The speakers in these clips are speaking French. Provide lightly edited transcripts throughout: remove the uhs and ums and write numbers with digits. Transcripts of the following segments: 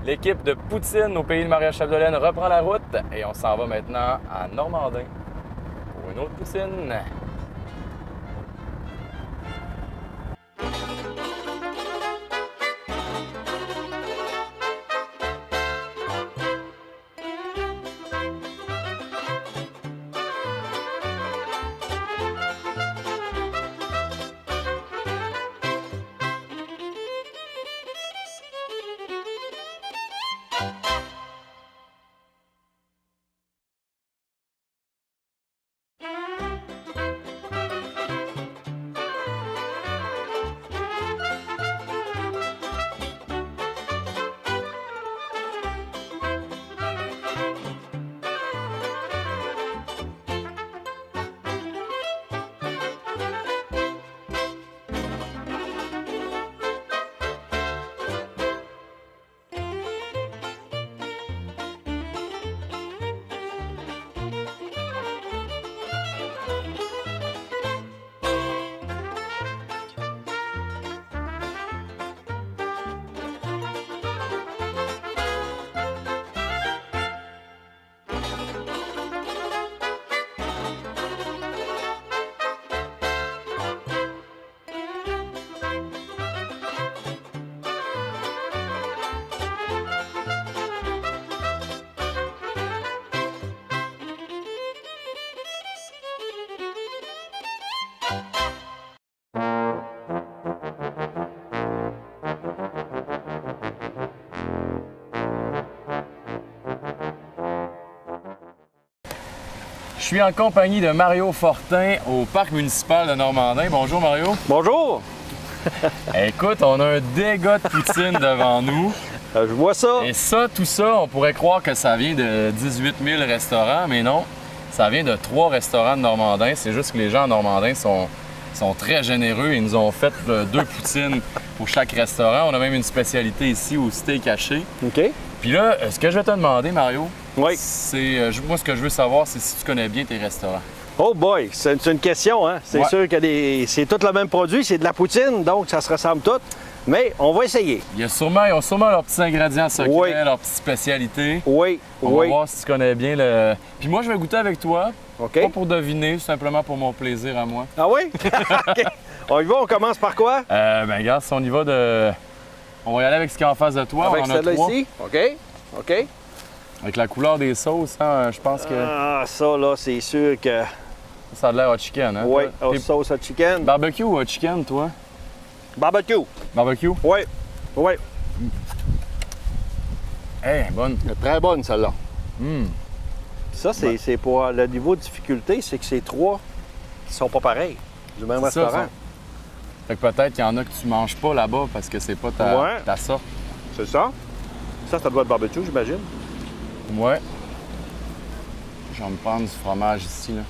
L'équipe de Poutine au pays de Maria-Chapdelaine reprend la route et on s'en va maintenant à Normandin pour une autre poutine. Je suis en compagnie de Mario Fortin au parc municipal de Normandin. Bonjour Mario. Bonjour! Écoute, on a un dégât de poutine devant nous. Je vois ça. Et ça, tout ça, on pourrait croire que ça vient de 18 000 restaurants, mais non. Ça vient de 3 restaurants de Normandin. C'est juste que les gens à Normandin sont très généreux. Ils nous ont fait 2 poutines pour chaque restaurant. On a même une spécialité ici au steak haché. OK. Puis là, ce que je vais te demander, Mario, Oui. c'est moi, ce que je veux savoir, c'est si tu connais bien tes restaurants. Oh boy, c'est une question, hein? C'est Ouais. sûr que c'est tout le même produit, c'est de la poutine, donc ça se ressemble tout. Mais on va essayer. Ils ont sûrement leurs petits ingrédients secrets, Oui. leurs petites spécialités. Oui, On va oui. voir si tu connais bien le... Puis moi, je vais goûter avec toi. OK. Pas pour deviner, simplement pour mon plaisir à moi. Ah oui? OK. On y va, on commence par quoi? Ben regarde, si on y va de... On va y aller avec ce qu'il y a en face de toi. Avec on en a celle-là 3. ici? OK. OK. Avec la couleur des sauces, hein, je pense que Ah, ça, là, c'est sûr que... ça a l'air hot chicken. Hein? Oui, T'es sauce à chicken. barbecue ou hot chicken, toi? Barbecue. Barbecue? Oui. Oui. Bonne. Très bonne, celle-là. Hum. Ça, c'est pour le niveau de difficulté, c'est que c'est 3 qui sont pas pareils du même C'est ça, restaurant. ça. Fait que peut-être qu'il y en a que tu manges pas là-bas parce que c'est pas Ouais. ta sorte. C'est ça? Ça doit être barbecue, j'imagine. Ouais. Je vais me prendre du fromage ici, là.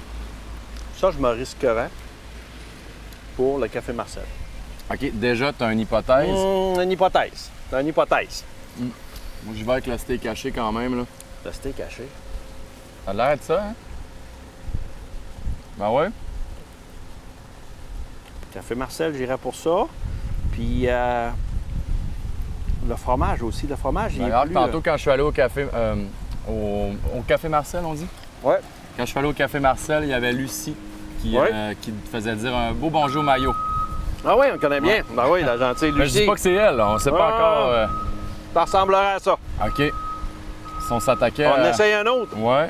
Ça, je me risquerais pour le Café Marcel. OK, déjà, tu as une hypothèse. Une hypothèse. C'est une hypothèse. Moi, j'y vais avec le steak haché quand même, là. Le steak haché. Ça a l'air de ça, hein? Ben ouais. Café Marcel, j'irais pour ça. Puis le fromage aussi. Le fromage, il est Regarde, plus... tantôt, quand je suis allé au café... au Café Marcel, on dit? Ouais. Quand je suis allé au Café Marcel, il y avait Lucie qui te faisait dire un beau bonjour maillot. Ah oui, on connaît bien. Ouais. Ben oui, la gentille Mais je dis Lucie. pas que c'est elle, on sait pas encore... Ça ressemblerait à ça. OK. Si on s'attaquait On à... essaye un autre. Ouais.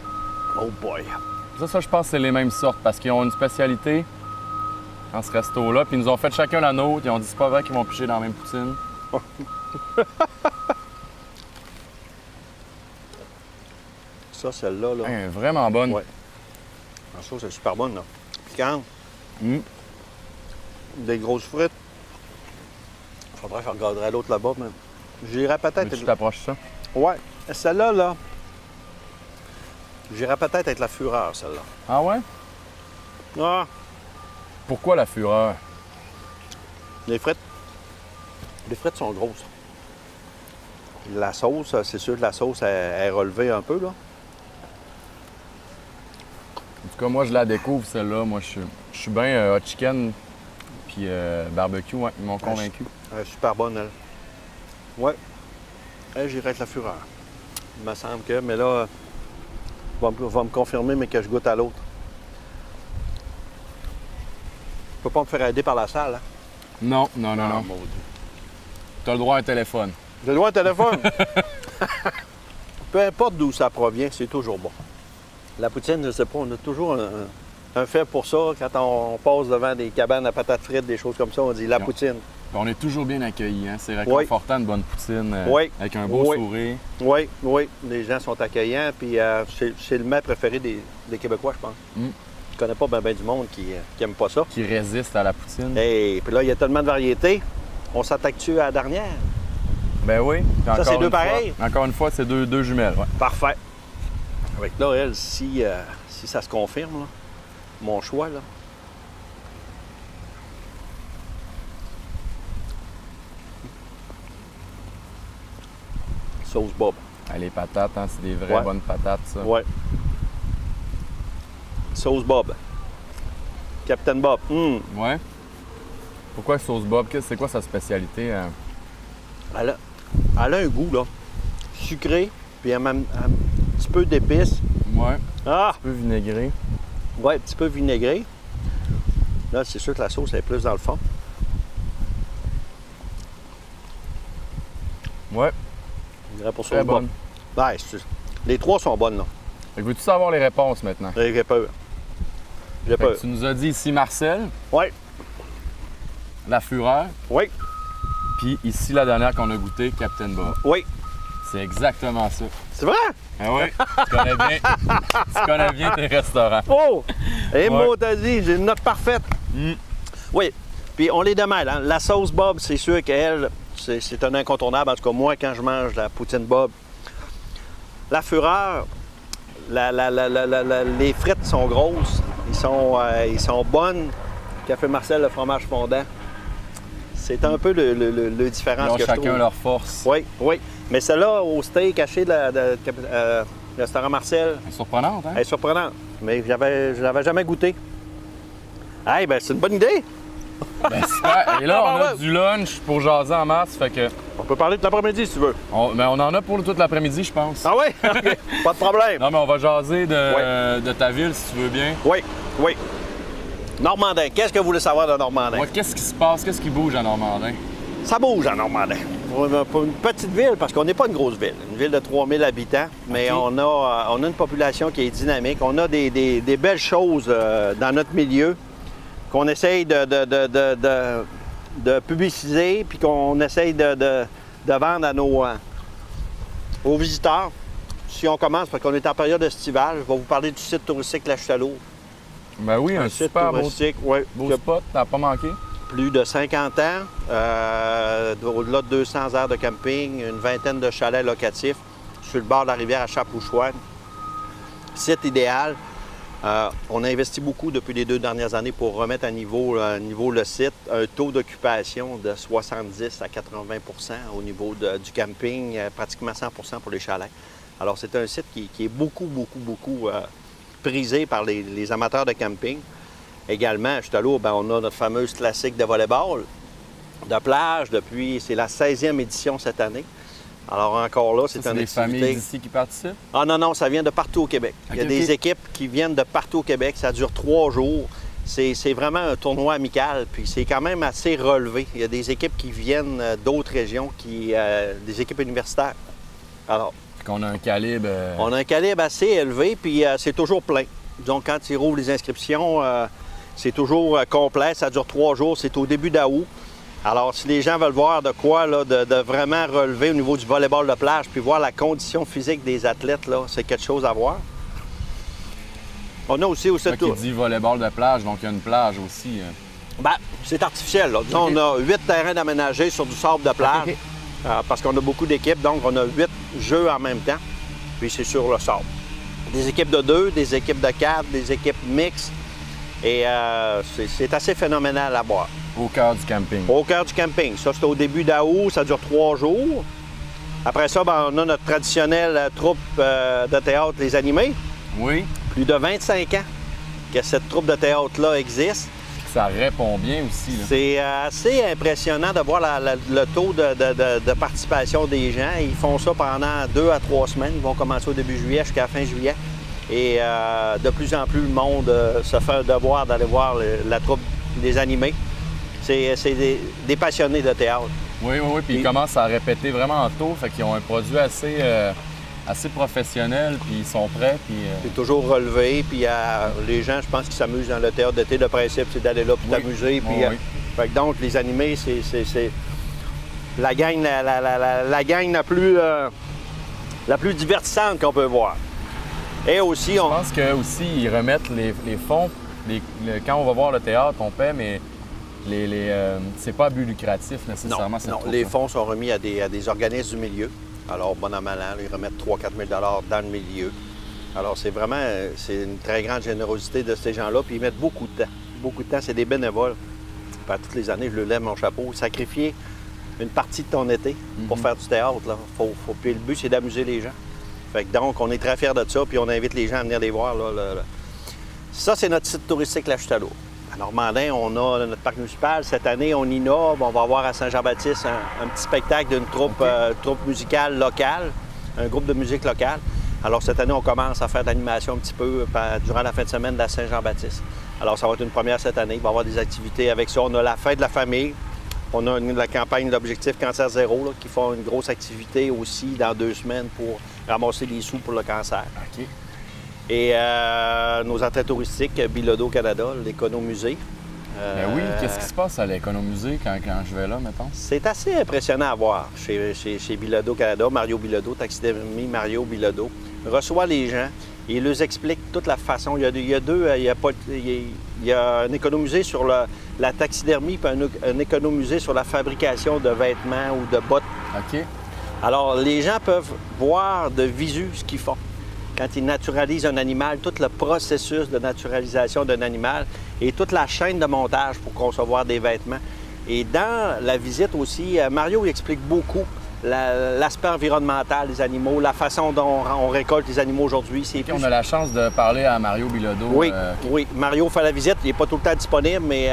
Oh boy. Ça, je pense que c'est les mêmes sortes parce qu'ils ont une spécialité dans ce resto-là. Puis ils nous ont fait chacun la nôtre. Ils ont dit c'est pas vrai qu'ils vont piger dans la même poutine. Ça, celle-là, là. Hein, vraiment bonne. Ouais. Ah, ça, c'est super bonne, là. Piquante. Mm. Des grosses frites. Faudrait que je regarderais l'autre là-bas, mais j'irais peut-être... Tu t'approches ça? Ouais. Celle-là, là, j'irais peut-être avec la fureur, celle-là. Ah ouais? Ah, Pourquoi la fureur? les frites. Les frites sont grosses. La sauce, c'est sûr que la sauce est relevée un peu, là. En tout cas, moi, je la découvre, celle-là. Moi, je suis bien hot chicken puis barbecue. Ouais, ils m'ont convaincu. Elle est super bonne, elle. Ouais. J'irai avec la Fureur. Il me semble que, mais là, va me confirmer, mais que je goûte à l'autre. Je peux pas me faire aider par la salle, hein? Non. Maudit. T'as le droit à un téléphone. J'ai le droit à un téléphone. Peu importe d'où ça provient, c'est toujours bon. La poutine, je sais pas, on a toujours un fait pour ça. Quand on passe devant des cabanes à patates frites, des choses comme ça, on dit la poutine. On est toujours bien accueillis, hein? C'est réconfortant une bonne poutine avec un beau sourire. Oui, les gens sont accueillants, puis c'est le mets préféré des Québécois, je pense. Je connais pas bien du monde qui aime pas ça. Qui résiste à la poutine. Et puis là, il y a tellement de variétés. On s'attaque-tu à la dernière? Ben oui. Ça, c'est deux pareils? Encore une fois, c'est deux jumelles. Ouais. Parfait. Avec là, elle, si ça se confirme, là, mon choix, là. Sauce Bob. Ah, les patates, hein, c'est des vraies bonnes patates, ça. Ouais. Sauce Bob. Captain Bob. Ouais. Pourquoi sauce Bob? C'est quoi sa spécialité? Elle a un goût, là, sucré, puis un petit peu d'épices. Ouais. Ah! Un peu vinaigré. Ouais, un petit peu vinaigré. Là, c'est sûr que la sauce est plus dans le fond. Ouais. Je dirais pour Très sauce Bob. bonne. Ouais, les trois sont bonnes, là. Fait que veux-tu savoir les réponses maintenant? J'ai peur. J'ai Fait peur. que tu nous as dit ici Marcel, Oui, la Fureur, oui, puis ici la dernière qu'on a goûtée, Captain Bob. oui. C'est exactement ça. C'est vrai? Ah oui, tu connais bien tes restaurants. Oh! Et Ouais. moi, t'as dit, j'ai une note parfaite. Oui, puis on les demande. Hein? La sauce Bob, c'est sûr qu'elle, c'est un incontournable. En tout cas, moi, quand je mange la poutine Bob, la Fureur, les frites sont grosses, ils sont bonnes. Café Marcel, le fromage fondant. C'est un peu le différence Ils ont que je trouve. chacun leur force. Oui. Mais celle-là, au steak haché de restaurant Marcel, C'est surprenante, hein? elle est surprenante. Mais je l'avais jamais goûté. Hey, ben c'est une bonne idée. Ben, super. Et là, on a du lunch pour jaser en masse, fait que... On peut parler de l'après-midi si tu veux. On en a pour toute l'après-midi, je pense. Ah oui? OK. Pas de problème. Non, mais on va jaser de ta ville, si tu veux bien. Oui. Normandin. Qu'est-ce que vous voulez savoir de Normandin? Ouais, qu'est-ce qui se passe? Qu'est-ce qui bouge à Normandin? Ça bouge en Normandin. Pour une petite ville, parce qu'on n'est pas une grosse ville. Une ville de 3000 habitants, mais OK. on a une population qui est dynamique. On a des belles choses dans notre milieu qu'on essaye de publiciser, puis qu'on essaye de vendre aux visiteurs. Si on commence, parce qu'on est en période estivale, je vais vous parler du site touristique La Chute-à-l'eau. Ben oui, un site super touristique, oui. beau spot, t'as pas manqué? Plus de 50 ans, au-delà de 200 heures de camping, une vingtaine de chalets locatifs sur le bord de la rivière à Chapouchouane. Site idéal. On a investi beaucoup depuis les 2 dernières années pour remettre à niveau le site. Un taux d'occupation de 70 à 80 au niveau du camping, pratiquement 100 pour les chalets. Alors, c'est un site qui est beaucoup prisé par les amateurs de camping. Également, à Chute-à-l'eau, on a notre fameuse classique de volleyball, de plage, c'est la 16e édition cette année. Alors encore là, c'est une les activité... familles d'ici qui participent? Ah non, ça vient de partout au Québec. Il y a des équipes qui viennent de partout au Québec, ça dure 3 jours. C'est vraiment un tournoi amical, puis c'est quand même assez relevé. Il y a des équipes qui viennent d'autres régions, des équipes universitaires. Alors, Qu'on a un calibre... on a un calibre assez élevé, puis c'est toujours plein. Donc, quand ils rouvrent les inscriptions, c'est toujours complet. Ça dure 3 jours. C'est au début d'août. Alors, si les gens veulent voir de quoi, là, de vraiment relever au niveau du volleyball de plage, puis voir la condition physique des athlètes, là, c'est quelque chose à voir. On a aussi Ça qui dit volleyball de plage, donc il y a une plage aussi. C'est artificiel. Là. Disons, on a 8 terrains d'aménagés sur du sable de plage. OK. Parce qu'on a beaucoup d'équipes, donc on a 8 jeux en même temps, puis c'est sur le sable. Des équipes de 2, des équipes de 4, des équipes mixtes, et c'est assez phénoménal à voir. Au cœur du camping. Au cœur du camping. Ça, c'est au début d'août, ça dure 3 jours. Après ça, on a notre traditionnelle troupe de théâtre, Les Animés. Oui. Plus de 25 ans que cette troupe de théâtre-là existe. ça répond bien aussi. C'est assez impressionnant de voir le taux de participation des gens. Ils font ça pendant 2 à 3 semaines. Ils vont commencer au début juillet jusqu'à la fin juillet. Et de plus en plus, le monde se fait un devoir d'aller voir la troupe des animés. C'est des passionnés de théâtre. Oui, puis ils commencent à répéter vraiment tôt, fait qu'ils ont un produit assez professionnel, puis ils sont prêts. C'est toujours relevé, puis les gens, je pense qu'ils s'amusent dans le théâtre d'été. Le principe, c'est d'aller là pour t'amuser. Fait que donc, les animés, c'est la gang, la gang la plus divertissante qu'on peut voir. Et aussi, Je pense qu'aussi, ils remettent les fonds. Quand on va voir le théâtre, on paie, mais c'est pas à but lucratif nécessairement. Non, les fonds sont remis à des organismes du milieu. Alors, bon an, mal an, ils remettent 3 000 à 4 000 dans le milieu. Alors, c'est une très grande générosité de ces gens-là, puis ils mettent beaucoup de temps. Beaucoup de temps, c'est des bénévoles. Puis, toutes les années, je le lève mon chapeau. Sacrifier une partie de ton été pour faire du théâtre, là. Puis le but, c'est d'amuser les gens. Fait que donc, on est très fiers de ça, puis on invite les gens à venir les voir. Là. Ça, c'est notre site touristique La Chute à l'eau. À Normandin, on a notre parc municipal. Cette année, on innove. On va avoir à Saint-Jean-Baptiste un petit spectacle d'une troupe musicale locale, un groupe de musique locale. Alors, cette année, on commence à faire de l'animation un petit peu durant la fin de semaine de la Saint-Jean-Baptiste. Alors, ça va être une première cette année. Il va y avoir des activités avec ça. On a la fête de la famille. On a la campagne de l'Objectif Cancer Zéro là, qui font une grosse activité aussi dans 2 semaines pour ramasser des sous pour le cancer. OK. Et nos entrées touristiques, Bilodeau Canada, l'Économusée. Ben oui, qu'est-ce qui se passe à l'Économusée quand je vais là, mettons? C'est assez impressionnant à voir chez Bilodeau Canada. Mario Bilodeau, taxidermie Mario Bilodeau, reçoit les gens et il leur explique toute la façon. Il y a un économusée sur la taxidermie puis un économusée sur la fabrication de vêtements ou de bottes. OK. Alors, les gens peuvent voir de visu ce qu'ils font. Quand ils naturalisent un animal, tout le processus de naturalisation d'un animal et toute la chaîne de montage pour concevoir des vêtements. Et dans la visite aussi, Mario explique beaucoup l'aspect environnemental des animaux, la façon dont on récolte les animaux aujourd'hui. On a la chance de parler à Mario Bilodeau. Oui, oui. Mario fait la visite. Il n'est pas tout le temps disponible, mais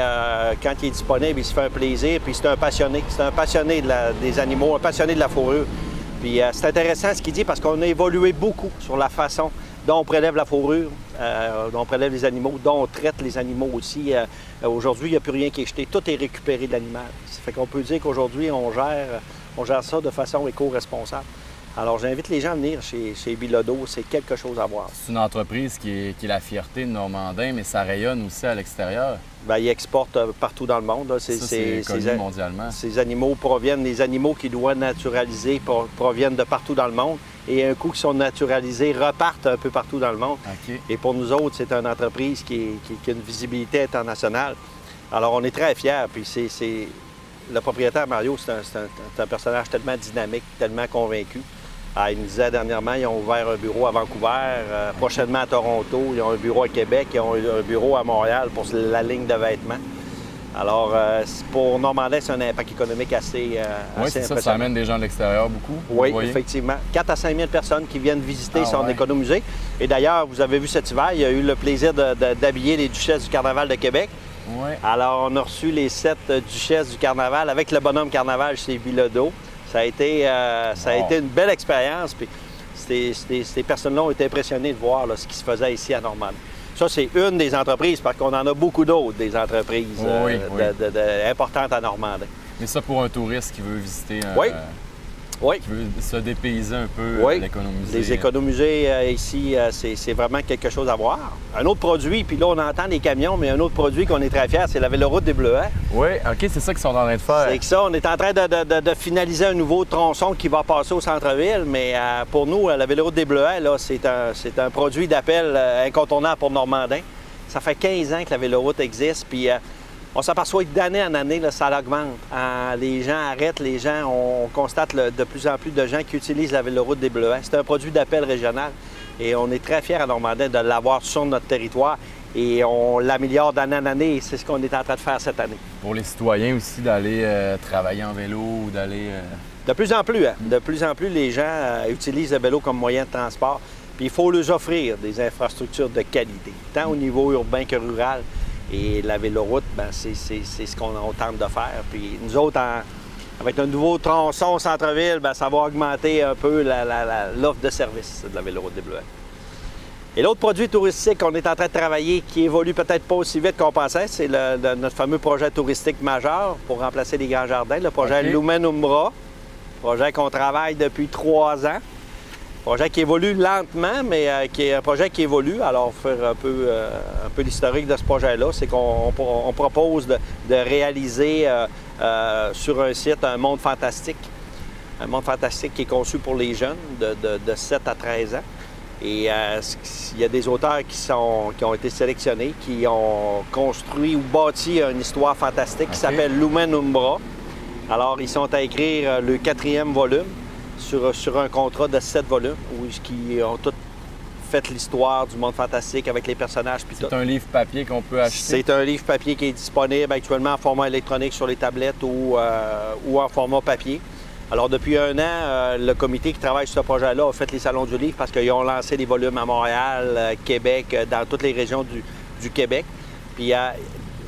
quand il est disponible, il se fait un plaisir. Puis c'est un passionné. C'est un passionné des animaux, un passionné de la fourrure. Puis c'est intéressant ce qu'il dit parce qu'on a évolué beaucoup sur la façon dont on prélève la fourrure, dont on prélève les animaux, dont on traite les animaux aussi. Aujourd'hui, il n'y a plus rien qui est jeté. Tout est récupéré de l'animal. Ça fait qu'on peut dire qu'aujourd'hui, on gère ça de façon éco-responsable. Alors, j'invite les gens à venir chez Bilodeau. C'est quelque chose à voir. C'est une entreprise qui est la fierté de Normandin, mais ça rayonne aussi à l'extérieur. Bien, ils exportent partout dans le monde. C'est connu mondialement. Ces animaux les animaux qu'ils doivent naturaliser proviennent de partout dans le monde. Et un coup qu'ils sont naturalisés, repartent un peu partout dans le monde. Okay. Et pour nous autres, c'est une entreprise qui a une visibilité internationale. Alors, on est très fiers. Puis le propriétaire, Mario, c'est un personnage tellement dynamique, tellement convaincu. Il nous disait dernièrement, ils ont ouvert un bureau à Vancouver, prochainement à Toronto, ils ont un bureau à Québec, ils ont un bureau à Montréal pour la ligne de vêtements. Alors, pour Normandin, c'est un impact économique assez impressionnant. Ça amène des gens de l'extérieur beaucoup. Oui, effectivement. 4 à 5 000 personnes qui viennent visiter son économusée. Et d'ailleurs, vous avez vu cet hiver, il y a eu le plaisir d'habiller les duchesses du Carnaval de Québec. Oui. Alors, on a reçu les 7 duchesses du Carnaval avec le bonhomme Carnaval chez Bilodeau. Ça a été une belle expérience. Puis ces personnes-là ont été impressionnées de voir ce qui se faisait ici à Normandie. Ça, c'est une des entreprises, parce qu'on en a beaucoup d'autres, des entreprises importantes à Normandie. Mais ça, pour un touriste qui veut visiter qui veut se dépayser un peu l'économusée. Les économusées ici, c'est vraiment quelque chose à voir. Un autre produit, puis là, on entend les camions, mais un autre produit qu'on est très fiers, c'est la véloroute des Bleuets. Oui, OK, c'est ça qu'ils sont en train de faire. C'est que ça, on est en train de finaliser un nouveau tronçon qui va passer au centre-ville, mais pour nous, la véloroute des Bleuets, là, c'est un produit d'appel incontournable pour Normandin. Ça fait 15 ans que la véloroute existe, puis on s'aperçoit que d'année en année, là, ça augmente. Les gens arrêtent, on constate de plus en plus de gens qui utilisent la véloroute des Bleuets. C'est un produit d'appel régional et on est très fiers à Normandin de l'avoir sur notre territoire et on l'améliore d'année en année et c'est ce qu'on est en train de faire cette année. Pour les citoyens aussi, d'aller travailler en vélo ou d'aller... De plus en plus, les gens utilisent le vélo comme moyen de transport. Puis il faut leur offrir des infrastructures de qualité, tant au niveau urbain que rural. Et la véloroute, ben, c'est ce qu'on tente de faire. Puis nous autres, avec un nouveau tronçon au centre-ville, ben, ça va augmenter un peu l'offre de service de la véloroute des Bleuets. Et l'autre produit touristique qu'on est en train de travailler, qui évolue peut-être pas aussi vite qu'on pensait, c'est notre fameux projet touristique majeur pour remplacer les Grands Jardins, le projet Lumen Umbra, projet qu'on travaille depuis 3 ans. Projet qui évolue lentement, mais qui est un projet qui évolue. Alors, faire un peu l'historique de ce projet-là, c'est qu'on propose de réaliser sur un site un monde fantastique. Un monde fantastique qui est conçu pour les jeunes de 7 à 13 ans. Et il y a des auteurs qui ont été sélectionnés, qui ont construit ou bâti une histoire fantastique qui s'appelle Lumen Umbra. Alors, ils sont à écrire le 4e volume sur un contrat de 7 volumes, où ils ont tous fait l'histoire du monde fantastique avec les personnages. C'est un livre papier qu'on peut acheter? C'est un livre papier qui est disponible actuellement en format électronique sur les tablettes ou en format papier. Alors, depuis 1 an, le comité qui travaille sur ce projet-là a fait les salons du livre parce qu'ils ont lancé des volumes à Montréal, Québec, dans toutes les régions du Québec. Puis,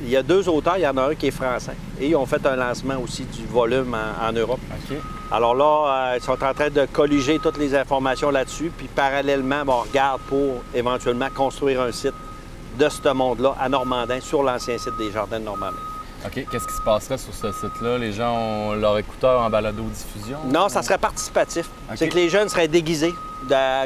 il y a 2 auteurs, il y en a un qui est français. Et ils ont fait un lancement aussi du volume en Europe. OK. Alors là, ils sont en train de colliger toutes les informations là-dessus. Puis, parallèlement, on regarde pour éventuellement construire un site de ce monde-là à Normandin, sur l'ancien site des Jardins de Normandin. OK. Qu'est-ce qui se passerait sur ce site-là? Les gens ont leur écouteur en balado-diffusion? Non, ça serait participatif. Okay. C'est que les jeunes seraient déguisés,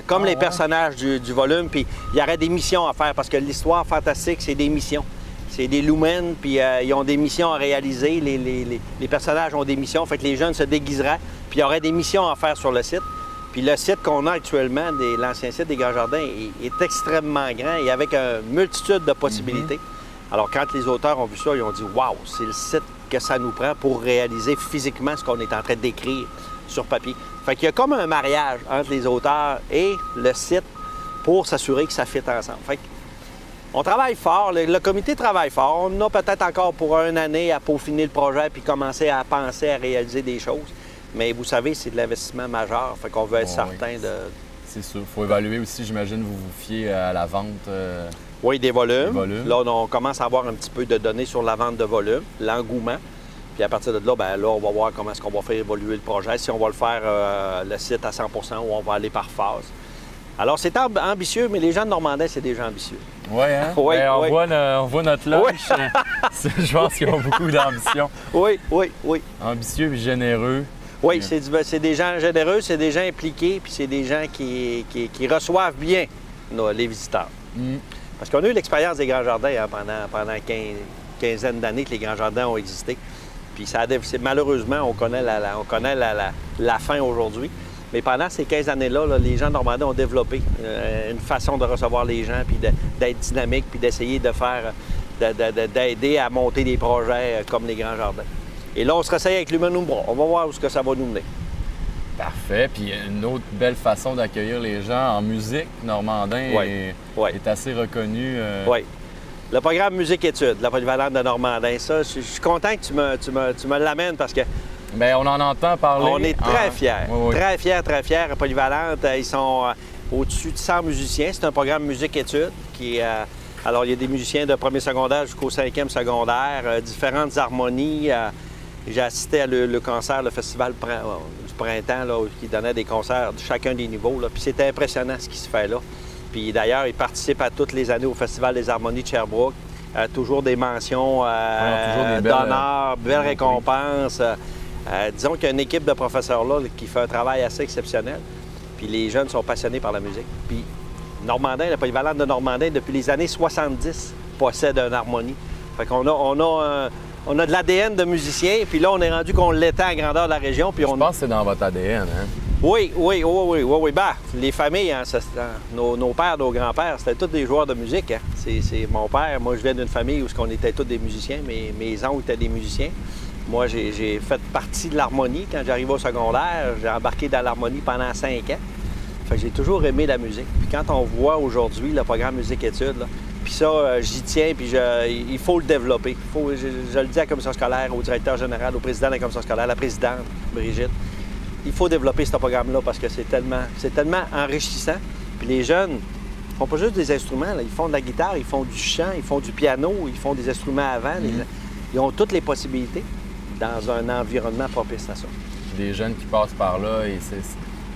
comme les personnages du volume, puis il y aurait des missions à faire, parce que l'histoire fantastique, c'est des missions. C'est des lumens, puis ils ont des missions à réaliser. Les personnages ont des missions, fait que les jeunes se déguiseraient, puis il y aurait des missions à faire sur le site. Puis le site qu'on a actuellement, l'ancien site des Grands Jardins, est extrêmement grand et avec une multitude de possibilités. Alors, quand les auteurs ont vu ça, ils ont dit « Wow, c'est le site que ça nous prend pour réaliser physiquement ce qu'on est en train d'écrire sur papier. » Fait qu'il y a comme un mariage entre les auteurs et le site pour s'assurer que ça fit ensemble. Fait on travaille fort, le comité travaille fort. On a peut-être encore pour 1 année à peaufiner le projet puis commencer à penser à réaliser des choses. Mais vous savez, c'est de l'investissement majeur, fait qu'on veut être certain de... C'est sûr. Il faut évaluer aussi, j'imagine, vous vous fiez à la vente... Oui, des volumes. Là, on commence à avoir un petit peu de données sur la vente de volumes, l'engouement. Puis à partir de là, bien, là, on va voir comment est-ce qu'on va faire évoluer le projet, si on va le faire le site à 100 ou on va aller par phase. Alors, c'est ambitieux, mais les gens de Normandin, c'est des gens ambitieux. Oui, hein? Oui, bien, oui. On voit notre lunch. Oui. Je pense qu'ils ont beaucoup d'ambition. Oui. Ambitieux et généreux. Oui, c'est des gens généreux, c'est des gens impliqués, puis c'est des gens qui reçoivent bien les visiteurs. Parce qu'on a eu l'expérience des Grands Jardins pendant une quinzaine d'années que les Grands Jardins ont existé. Puis malheureusement, on connaît la fin aujourd'hui. Mais pendant ces 15 années-là, les gens de Normandie ont développé une façon de recevoir les gens, puis d'être dynamique, puis d'essayer d'aider à monter des projets comme les Grands Jardins. Et là, on se réessaye avec Lumen Umbra. On va voir où ça va nous mener. Parfait. Puis une autre belle façon d'accueillir les gens en musique, Normandin est assez reconnu. Oui. Le programme Musique-Études, la polyvalente de Normandin, ça, je suis content que tu me l'amènes parce que... Bien, on en entend parler. On est très fiers. Très fiers. Polyvalente, ils sont au-dessus de 100 musiciens. C'est un programme Musique-Études qui... alors, il y a des musiciens de premier secondaire jusqu'au 5e secondaire, différentes harmonies. J'ai assisté à le concert, le festival du printemps, là, qui donnait des concerts de chacun des niveaux. Là. Puis c'était impressionnant ce qui se fait là. Puis d'ailleurs, ils participent à toutes les années au Festival des harmonies de Sherbrooke. Toujours des mentions d'honneur, belles récompenses. Disons qu'il y a une équipe de professeurs là qui fait un travail assez exceptionnel. Puis les jeunes sont passionnés par la musique. Puis Normandin, la polyvalente de Normandin, depuis les années 70, possède une harmonie. Fait qu'on on a de l'ADN de musicien, puis là, on est rendu qu'on l'étend à grandeur de la région. Puis Je pense que c'est dans votre ADN, hein? Oui. Ben, les familles, hein, nos pères, nos grands-pères, c'était tous des joueurs de musique. Hein. C'est mon père. Moi, je viens d'une famille où on était tous des musiciens. Mes oncles étaient des musiciens. Moi, j'ai fait partie de l'harmonie. Quand j'arrivais au secondaire, j'ai embarqué dans l'harmonie pendant 5 ans. Fait que j'ai toujours aimé la musique. Puis quand on voit aujourd'hui le programme Musique-Études, puis ça, j'y tiens, puis il faut le développer. Je le dis à la commission scolaire, au directeur général, au président de la commission scolaire, la présidente, Brigitte. Il faut développer ce programme-là parce que c'est tellement enrichissant. Puis les jeunes, Ils font pas juste des instruments, là. Ils font de la guitare, ils font du chant, ils font du piano, ils font des instruments à vent. Ils ont toutes les possibilités dans un environnement propice à ça. Des jeunes qui passent par là,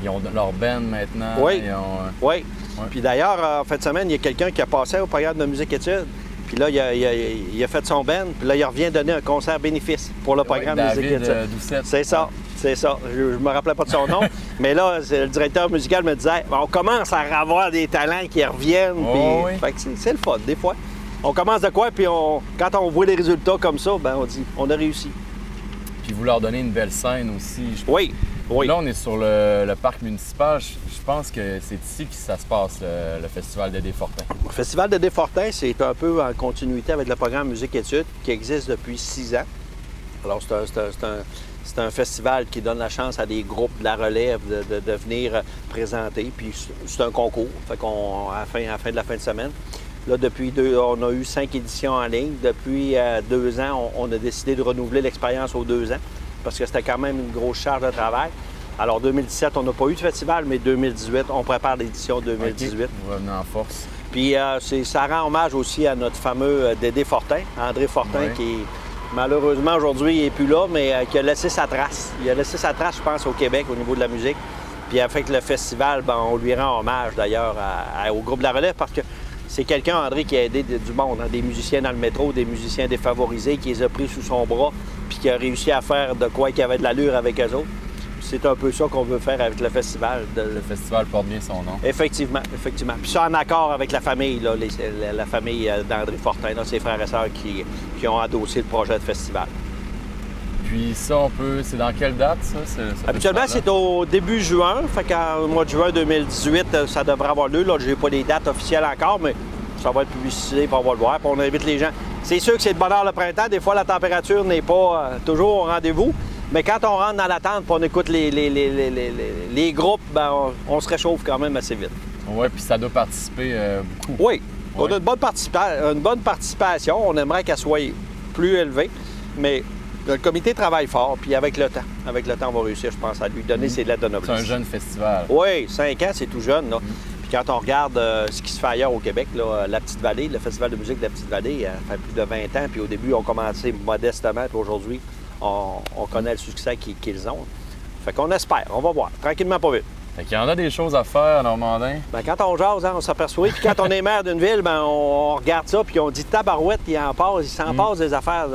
ils ont leur band maintenant. Oui. Ils ont, Oui. Puis d'ailleurs, en fin de semaine, il y a quelqu'un qui a passé au programme de musique-études. Puis là, il a fait son band, puis là, il revient donner un concert bénéfice pour le programme de musique-études. Doucette. C'est ça. C'est ça. Je ne me rappelais pas de son nom. Mais là, le directeur musical me disait on commence à avoir des talents qui reviennent. Oh, puis... oui. Fait que c'est le fun, des fois. On commence de quoi, puis quand on voit les résultats comme ça, ben on dit on a réussi. Puis vous leur donnez une belle scène aussi. Oui. Oui. Là, on est sur le parc municipal. Je pense que c'est ici que ça se passe, le festival de Desfortins. Le festival de Desfortins, c'est un peu en continuité avec le programme Musique-études qui existe depuis 6 ans. Alors, c'est un festival qui donne la chance à des groupes de la relève de venir présenter. Puis c'est un concours, fait qu'on à la fin de la fin de semaine. Là, on a eu 5 éditions en ligne. Depuis 2 ans, on a décidé de renouveler l'expérience aux 2 ans parce que c'était quand même une grosse charge de travail. Alors, 2017, on n'a pas eu de festival, mais 2018, on prépare l'édition 2018. Okay. Vous revenez en force. Puis ça rend hommage aussi à notre fameux Dédé Fortin, André Fortin, qui malheureusement aujourd'hui n'est plus là, mais qui a laissé sa trace. Il a laissé sa trace, je pense, au Québec au niveau de la musique. Puis avec le festival, on lui rend hommage d'ailleurs au groupe de la relève parce que c'est quelqu'un, André, qui a aidé du monde, hein, des musiciens dans le métro, des musiciens défavorisés, qui les a pris sous son bras, puis qui a réussi à faire de quoi qui avait de l'allure avec eux autres. C'est un peu ça qu'on veut faire avec le festival. Le festival porte bien son nom. Effectivement, effectivement. Puis ça en accord avec la famille, là, la famille d'André Fortin, là, ses frères et sœurs qui ont adossé le projet de festival. Puis ça, c'est dans quelle date, ça? Habituellement, c'est au début juin. Fait qu'en mois de juin 2018, ça devrait avoir lieu. Là, je n'ai pas les dates officielles encore, mais ça va être publicisé, puis on va le voir. Puis on invite les gens. C'est sûr que c'est de bonheur le printemps. Des fois, la température n'est pas toujours au rendez-vous. Mais quand on rentre dans la tente et on écoute les groupes, on se réchauffe quand même assez vite. Oui, puis ça doit participer beaucoup. Oui, on a une bonne participation. On aimerait qu'elle soit plus élevée, mais le comité travaille fort, puis avec le temps, on va réussir, je pense, à lui donner ses lettres de noblesse. C'est un jeune festival. Oui, 5 ans, c'est tout jeune, là. Puis quand on regarde ce qui se fait ailleurs au Québec, là, la Petite-Vallée, le festival de musique de la Petite-Vallée, ça fait plus de 20 ans, puis au début, on commençait modestement, puis aujourd'hui, on connaît le succès qu'ils ont. Fait qu'on espère, on va voir, tranquillement pas vite. Fait qu'il y en a des choses à faire à Normandin. Quand on jase, on s'aperçoit. Puis quand on est maire d'une ville, on regarde ça, puis on dit tabarouette, il s'en passe des affaires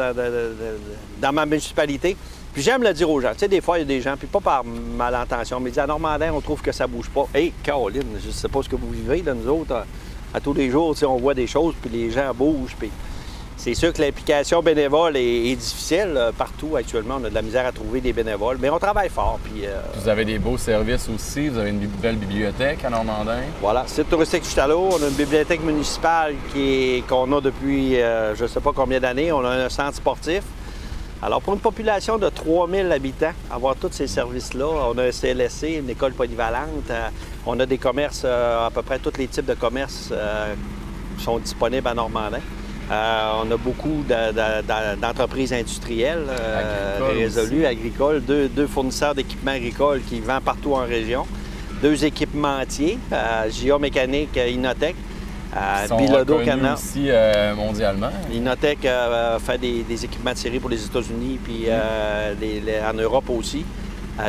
dans ma municipalité. Puis j'aime le dire aux gens. Tu sais, des fois, il y a des gens, puis pas par malintention, mais ils disent à Normandin, on trouve que ça bouge pas. Hey, Caroline, je sais pas ce que vous vivez, là, nous autres, à tous les jours, tu sais, on voit des choses, puis les gens bougent, puis... C'est sûr que l'implication bénévole est difficile. Partout, actuellement, on a de la misère à trouver des bénévoles, mais on travaille fort. Puis, vous avez des beaux services aussi. Vous avez une belle bibliothèque à Normandin. Voilà, site touristique Chutalo. On a une bibliothèque municipale qu'on a depuis je ne sais pas combien d'années. On a un centre sportif. Alors, pour une population de 3000 habitants, avoir tous ces services-là, on a un CLSC, une école polyvalente. On a des commerces, à peu près tous les types de commerces sont disponibles à Normandin. On a beaucoup d'entreprises industrielles résolues, agricoles, deux fournisseurs d'équipements agricoles qui vendent partout en région, 2 équipementiers, JA Mécanique, Inotech, Bilodeau Canada aussi mondialement. Inotech fait des équipements de série pour les États-Unis puis en Europe aussi.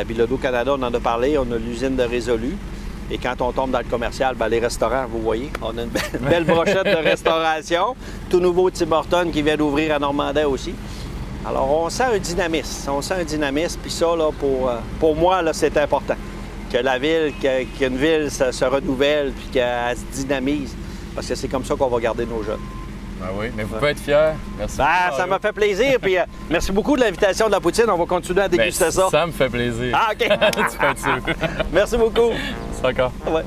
Bilodeau Canada, on en a parlé, on a l'usine de Résolu. Et quand on tombe dans le commercial, les restaurants, vous voyez, on a une belle brochette de restauration. Tout nouveau Tim Hortons qui vient d'ouvrir à Normandin aussi. Alors, on sent un dynamisme. Puis ça, là, pour moi, là, c'est important. Que la ville, qu'une ville se renouvelle puis qu'elle se dynamise. Parce que c'est comme ça qu'on va garder nos jeunes. Ben oui, mais vous pouvez être fiers. Merci. Ça m'a fait plaisir. Puis merci beaucoup de l'invitation de la poutine. On va continuer à déguster ça. Ça me fait plaisir. Ah, OK. Tu peux être sûr. Merci beaucoup. C'est encore. Ouais.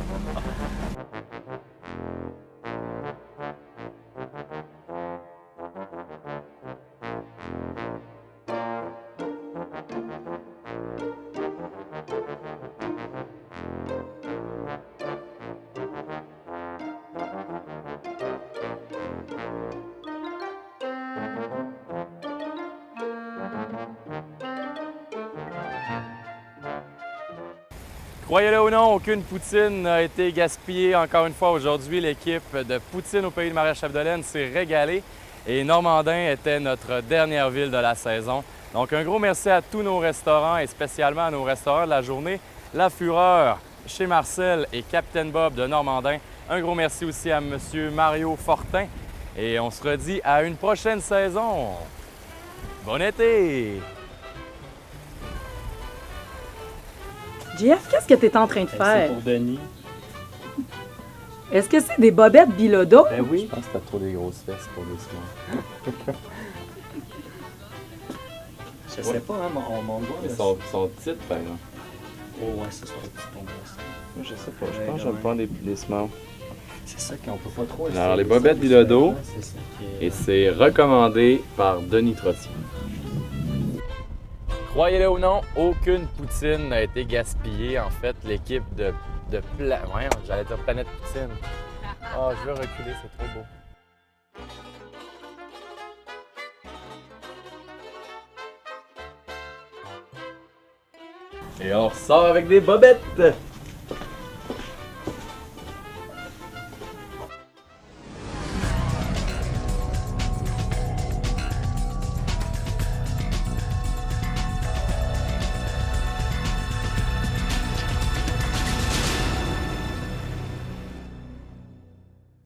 Croyez-le ou non, aucune poutine n'a été gaspillée encore une fois aujourd'hui. L'équipe de Poutine au Pays de Maria-Chapdelaine s'est régalée et Normandin était notre dernière ville de la saison. Donc un gros merci à tous nos restaurants et spécialement à nos restaurants de la journée, La Fureur chez Marcel et Capitaine Bob de Normandin. Un gros merci aussi à M. Mario Fortin et on se redit à une prochaine saison. Bon été! Jeff, qu'est-ce que tu es en train de C'est faire? pour Denis. Est-ce que c'est des bobettes Bilodeau? Ben oui. Je pense que t'as trop des grosses fesses pour des semaines. Je sais pas, hein, mon doigt. Ils là, sont petites, par exemple. Oh ouais, c'est ça, le petit tombeau. Je sais pas, je pense que j'aime pas des smells. C'est ça qu'on peut pas trop Alors, les essayer, bobettes ça, Bilodeau. c'est ça qui est- Et c'est recommandé par Denis Trottier. Croyez-le ou non, aucune poutine n'a été gaspillée. En fait, l'équipe de Voyons, j'allais dire Planète Poutine. Ah, je veux reculer, c'est trop beau. Et on ressort avec des bobettes!